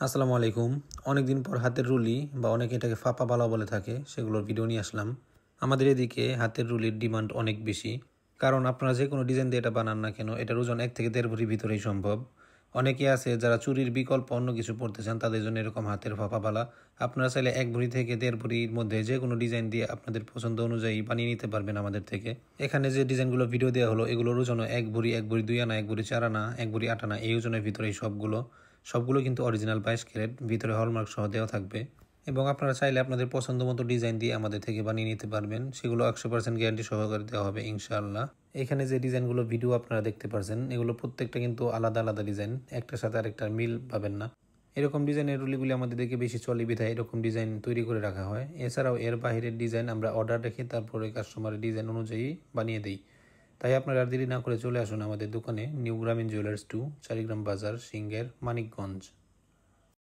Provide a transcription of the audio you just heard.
আসসালামু আলাইকুম। অনেকদিন পর হাতের রুলি বা অনেকে এটাকে ফাপা বালা বলে থাকে, সেগুলোর ভিডিও নিয়ে আসলাম। আমাদের এদিকে হাতের রুলির ডিমান্ড অনেক বেশি, কারণ আপনারা যে কোনো ডিজাইন দিয়ে এটা বানান না কেন, এটার ওজন 1 থেকে 1.5 ভরির ভিতরেই সম্ভব। অনেকে আছে যারা চুরির বিকল্প অন্য কিছু পড়তে চান, তাদের জন্য এরকম হাতের ফাপা বালা আপনারা চাইলে 1 ভরি থেকে 1.5 ভরির মধ্যে যে কোনো ডিজাইন দিয়ে আপনাদের পছন্দ অনুযায়ী বানিয়ে নিতে পারবেন আমাদের থেকে। এখানে যে ডিজাইনগুলো ভিডিও দেওয়া হলো, এগুলোর ওজনও 1 ভরি, 1 ভরি 2 আনা, 1 ভরি 4 আনা, 1 ভরি 8 আনা, এই ওজনের ভিতরেই সবগুলো কিন্তু অরিজিনাল 22 ক্যারেট, ভিতরে হলমার্ক সহ দেওয়া থাকবে। এবং আপনারা চাইলে আপনাদের পছন্দ মতো ডিজাইন দিয়ে আমাদের থেকে বানিয়ে নিতে পারবেন, সেগুলো 100% গ্যারান্টি সহকারে দেওয়া হবে ইনশাআল্লাহ। এখানে যে ডিজাইনগুলো ভিডিও আপনারা দেখতে পারছেন, এগুলো প্রত্যেকটা কিন্তু আলাদা আলাদা ডিজাইন, একটার সাথে আরেকটার মিল পাবেন না। এরকম ডিজাইনের রুলিগুলি আমাদের দিকে বেশি চলে বিধায় এরকম ডিজাইন তৈরি করে রাখা হয়। এছাড়াও এর বাইরের ডিজাইন আমরা অর্ডার রেখে তারপরে কাস্টমারের ডিজাইন অনুযায়ী বানিয়ে দিই। তাই আপনারা আর দেরি না করে চলে আসুন আমাদের দোকানে, নিউ গ্রামীণ জুয়েলার্স 2, চারিগ্রাম বাজার, সিঙ্গের, মানিকগঞ্জ।